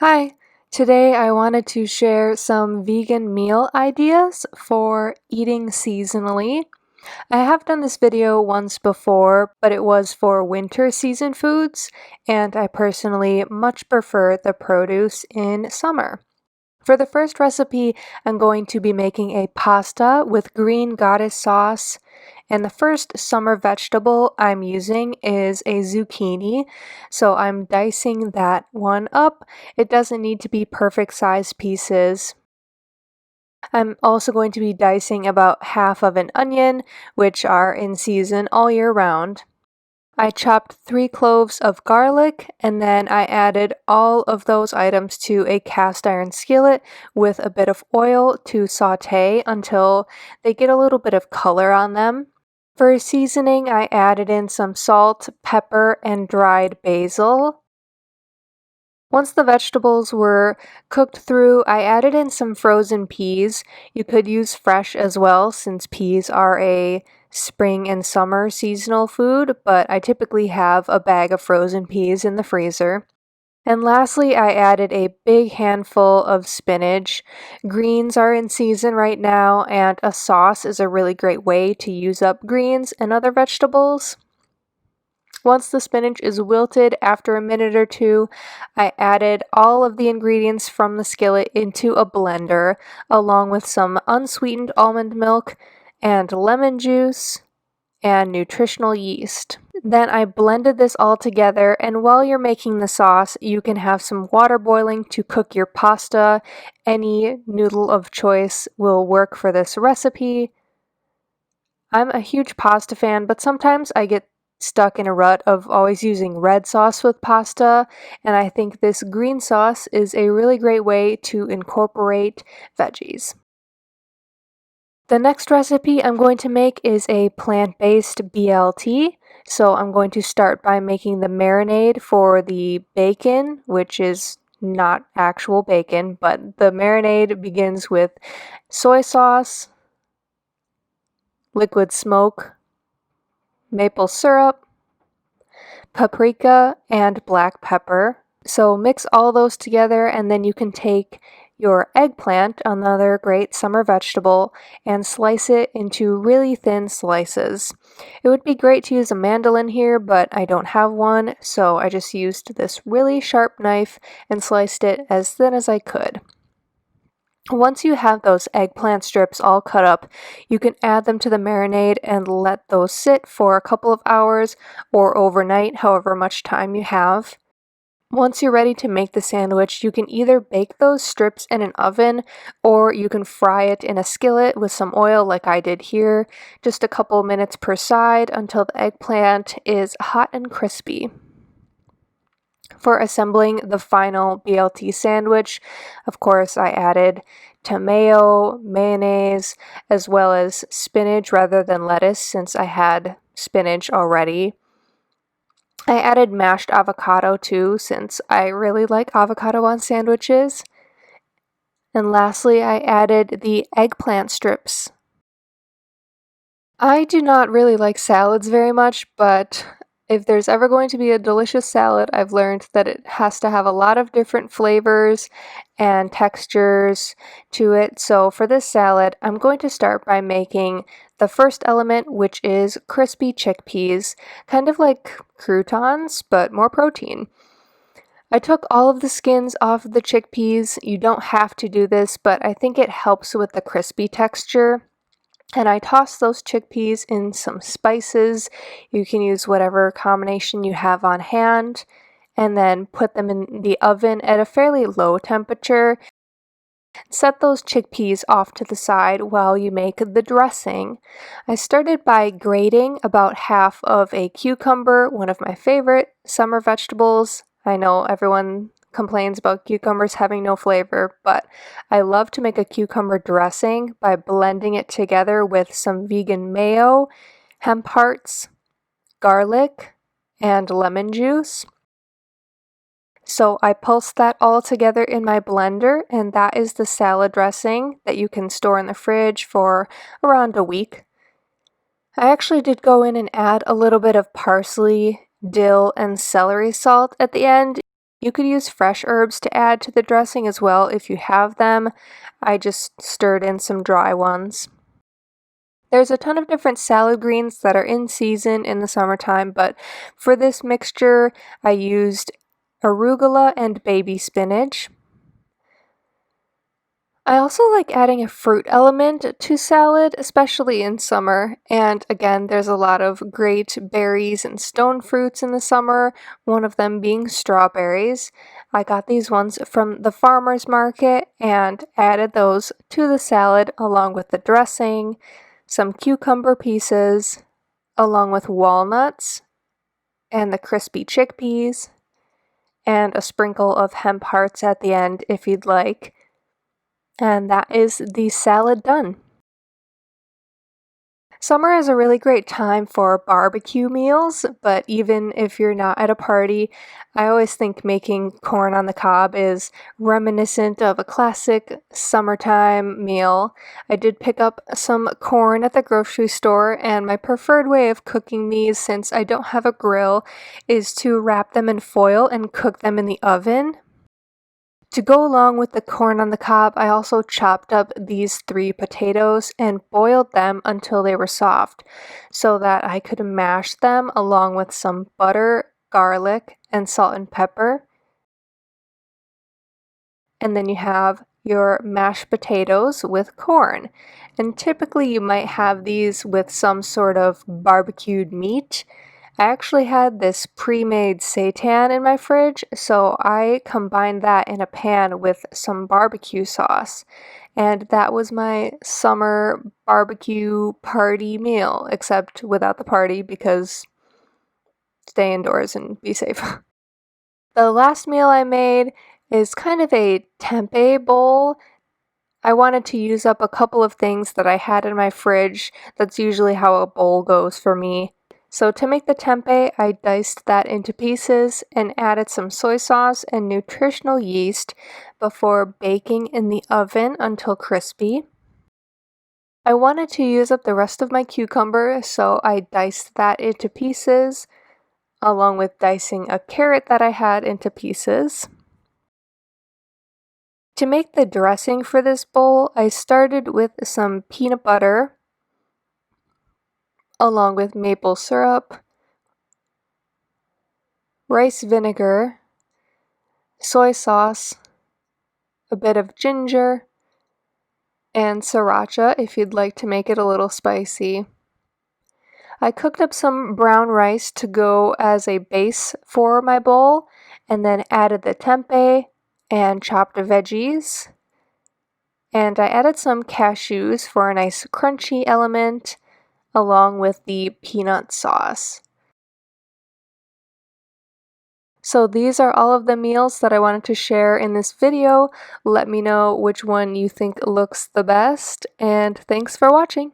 Hi, today I wanted to share some vegan meal ideas for eating seasonally. I have done this video once before, but it was for winter season foods, and I personally much prefer the produce in summer. For the first recipe, I'm going to be making a pasta with green goddess sauce. And the first summer vegetable I'm using is a zucchini. So I'm dicing that one up. It doesn't need to be perfect sized pieces. I'm also going to be dicing about half of an onion, which are in season all year round. I chopped 3 cloves of garlic and then I added all of those items to a cast iron skillet with a bit of oil to saute until they get a little bit of color on them. For seasoning, I added in some salt, pepper, and dried basil. Once the vegetables were cooked through, I added in some frozen peas. You could use fresh as well since peas are a spring and summer seasonal food, but I typically have a bag of frozen peas in the freezer. And lastly, I added a big handful of spinach. Greens are in season right now, and a sauce is a really great way to use up greens and other vegetables. Once the spinach is wilted after a minute or two, I added all of the ingredients from the skillet into a blender, along with some unsweetened almond milk and lemon juice and nutritional yeast. Then I blended this all together, and while you're making the sauce, you can have some water boiling to cook your pasta. Any noodle of choice will work for this recipe. I'm a huge pasta fan, but sometimes I get stuck in a rut of always using red sauce with pasta, and I think this green sauce is a really great way to incorporate veggies. The next recipe I'm going to make is a plant-based BLT. So I'm going to start by making the marinade for the bacon, which is not actual bacon, but the marinade begins with soy sauce, liquid smoke, maple syrup, paprika, and black pepper. So mix all those together, and then you can take your eggplant, another great summer vegetable, and slice it into really thin slices. It would be great to use a mandolin here, but I don't have one, so I just used this really sharp knife and sliced it as thin as I could. Once you have those eggplant strips all cut up, you can add them to the marinade and let those sit for a couple of hours or overnight, however much time you have. Once you're ready to make the sandwich, you can either bake those strips in an oven or you can fry it in a skillet with some oil like I did here, just a couple minutes per side until the eggplant is hot and crispy. For assembling the final BLT sandwich, of course, I added tomato, mayonnaise, as well as spinach rather than lettuce since I had spinach already. I added mashed avocado too, since I really like avocado on sandwiches. And lastly, I added the eggplant strips. I do not really like salads very much, but if there's ever going to be a delicious salad, I've learned that it has to have a lot of different flavors and textures to it. So for this salad, I'm going to start by making the first element, which is crispy chickpeas, kind of like croutons, but more protein. I took all of the skins off of the chickpeas. You don't have to do this, but I think it helps with the crispy texture. And I toss those chickpeas in some spices. You can use whatever combination you have on hand, and then put them in the oven at a fairly low temperature. Set those chickpeas off to the side while you make the dressing. I started by grating about half of a cucumber, one of my favorite summer vegetables. I know everyone complains about cucumbers having no flavor, but I love to make a cucumber dressing by blending it together with some vegan mayo, hemp hearts, garlic, and lemon juice. So I pulsed that all together in my blender, and that is the salad dressing that you can store in the fridge for around a week. I actually did go in and add a little bit of parsley, dill, and celery salt at the end. You could use fresh herbs to add to the dressing as well if you have them. I just stirred in some dry ones. There's a ton of different salad greens that are in season in the summertime, but for this mixture, I used arugula and baby spinach. I also like adding a fruit element to salad, especially in summer. And again, there's a lot of great berries and stone fruits in the summer, one of them being strawberries. I got these ones from the farmer's market and added those to the salad along with the dressing, some cucumber pieces, along with walnuts and the crispy chickpeas, and a sprinkle of hemp hearts at the end if you'd like. And that is the salad done. Summer is a really great time for barbecue meals, but even if you're not at a party, I always think making corn on the cob is reminiscent of a classic summertime meal. I did pick up some corn at the grocery store, and my preferred way of cooking these, since I don't have a grill, is to wrap them in foil and cook them in the oven. To go along with the corn on the cob, I also chopped up these 3 potatoes and boiled them until they were soft so that I could mash them along with some butter, garlic, and salt and pepper. And then you have your mashed potatoes with corn. And typically you might have these with some sort of barbecued meat. I actually had this pre-made seitan in my fridge, so I combined that in a pan with some barbecue sauce. And that was my summer barbecue party meal, except without the party because stay indoors and be safe. The last meal I made is kind of a tempeh bowl. I wanted to use up a couple of things that I had in my fridge. That's usually how a bowl goes for me. So to make the tempeh, I diced that into pieces and added some soy sauce and nutritional yeast before baking in the oven until crispy. I wanted to use up the rest of my cucumber, so I diced that into pieces, along with dicing a carrot that I had into pieces. To make the dressing for this bowl, I started with some peanut butter, along with maple syrup, rice vinegar, soy sauce, a bit of ginger, and sriracha if you'd like to make it a little spicy. I cooked up some brown rice to go as a base for my bowl, and then added the tempeh and chopped veggies. And I added some cashews for a nice crunchy element, along with the peanut sauce. So these are all of the meals that I wanted to share in this video. Let me know which one you think looks the best, and thanks for watching.